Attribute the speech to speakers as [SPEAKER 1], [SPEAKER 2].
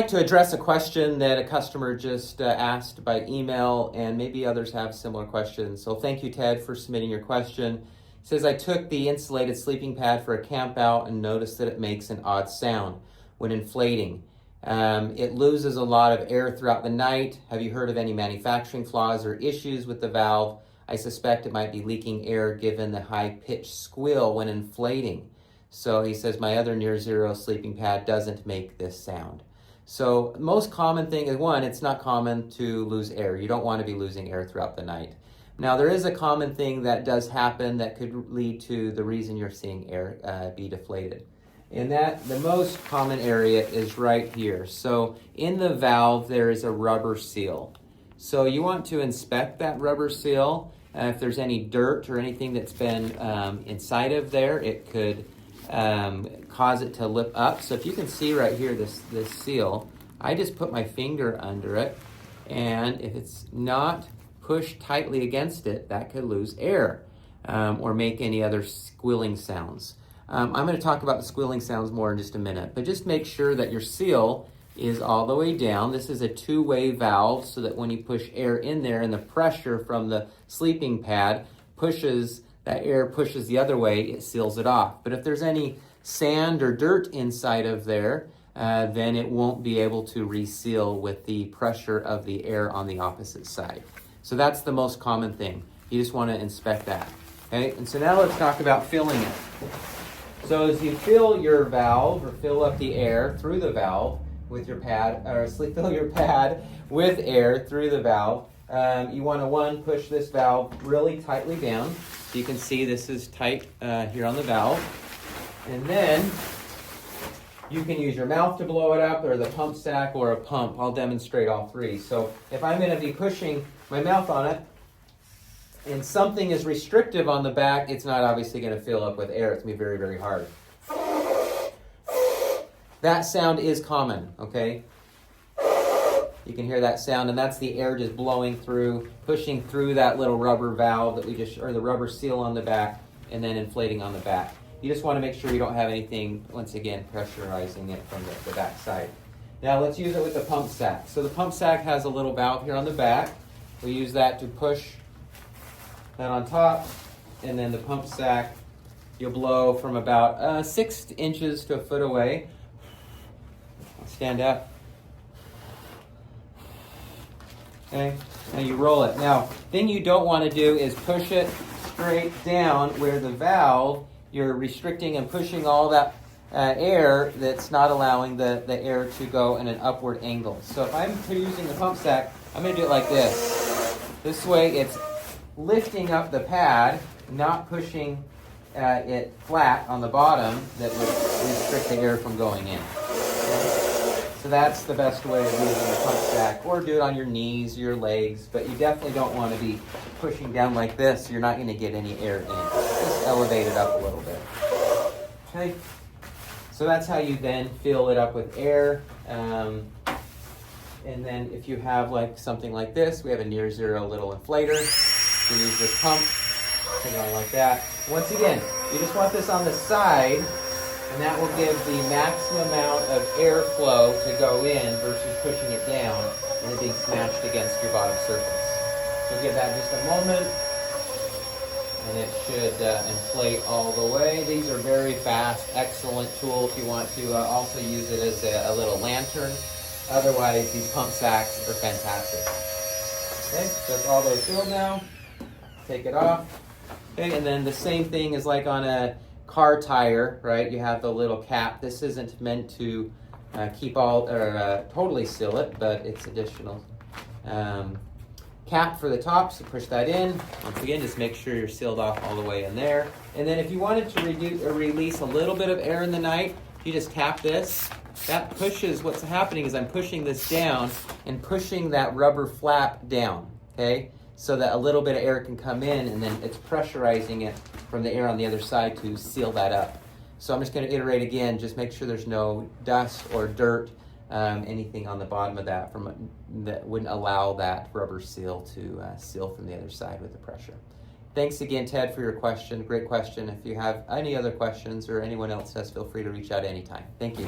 [SPEAKER 1] I'd like to address a question that a customer just asked by email, and maybe others have similar questions. So thank you, Ted, for submitting your question. It says, I took the insulated sleeping pad for a camp out and noticed that it makes an odd sound when inflating. It loses a lot of air throughout the night. Have you heard of any manufacturing flaws or issues with the valve? I suspect it might be leaking air given the high-pitched squeal when inflating. So he says, my other near zero sleeping pad doesn't make this sound. So most common thing is, one, it's not common to lose air. You don't want to be losing air throughout the night. Now, there is a common thing that does happen that could lead to the reason you're seeing air be deflated. And that, the most common area is right here. So in the valve, there is a rubber seal. So you want to inspect that rubber seal. If there's any dirt or anything that's been inside of there, it could cause it to lip up. So if you can see right here, this seal, I just put my finger under it, and if it's not pushed tightly against it, that could lose air or make any other squealing sounds. I'm going to talk about the squealing sounds more in just a minute, but just make sure that your seal is all the way down. This is a two-way valve, so that when you push air in there and the pressure from the sleeping pad pushes, that air pushes the other way, it seals it off. But if there's any sand or dirt inside of there, then it won't be able to reseal with the pressure of the air on the opposite side. So that's the most common thing. You just want to inspect that. Okay, and so now let's talk about filling it. So as you fill your valve, or fill up the air through the valve with your pad, or fill your pad with air through the valve, you want to, one, push this valve really tightly down. So you can see this is tight here on the valve. And then you can use your mouth to blow it up, or the pump sack, or a pump. I'll demonstrate all three. So if I'm going to be pushing my mouth on it, and something is restrictive on the back, it's not obviously going to fill up with air. It's going to be very, very hard. That sound is common, okay? You can hear that sound, and that's the air just blowing through, pushing through that little rubber valve that we just, or the rubber seal on the back, and then inflating on the back. You just want to make sure you don't have anything, once again, pressurizing it from the back side. Now let's use it with the pump sack. So the pump sack has a little valve here on the back. We use that to push that on top, and then the pump sack, you'll blow from about 6 inches to a foot away. Stand up. Okay, now you roll it. Now, thing you don't want to do is push it straight down where the valve, you're restricting and pushing all that air that's not allowing the air to go in an upward angle. So if I'm using the pump sack, I'm going to do it like this. This way it's lifting up the pad, not pushing it flat on the bottom that would restrict the air from going in. Okay? So that's the best way of using the pump sack, or do it on your knees, your legs, but you definitely don't want to be pushing down like this. You're not going to get any air in. Just elevate it up a little bit. Okay, so that's how you then fill it up with air. And then if you have like something like this, we have a near zero little inflator. You can use this pump, turn it on like that. Once again, you just want this on the side, and that will give the maximum amount of airflow to go in versus pushing it down and it being smashed against your bottom surface. So give that just a moment, and it should inflate all the way. These are very fast, excellent tool if you want to also use it as a little lantern. Otherwise, these pump sacks are fantastic. Okay, so it's all those filled now. Take it off. Okay, and then the same thing is like on a car tire, right? You have the little cap. This isn't meant to keep all or totally seal it, but it's additional cap for the top. So push that in. Once again, just make sure you're sealed off all the way in there. And then if you wanted to reduce or release a little bit of air in the night, you just tap this. That pushes. What's happening is I'm pushing this down and pushing that rubber flap down. Okay. So that a little bit of air can come in, and then it's pressurizing it from the air on the other side to seal that up. So I'm just going to iterate again, just make sure there's no dust or dirt, anything on the bottom of that that wouldn't allow that rubber seal to seal from the other side with the pressure. Thanks again, Ted, for your question. Great question. If you have any other questions or anyone else does, feel free to reach out anytime. Thank you.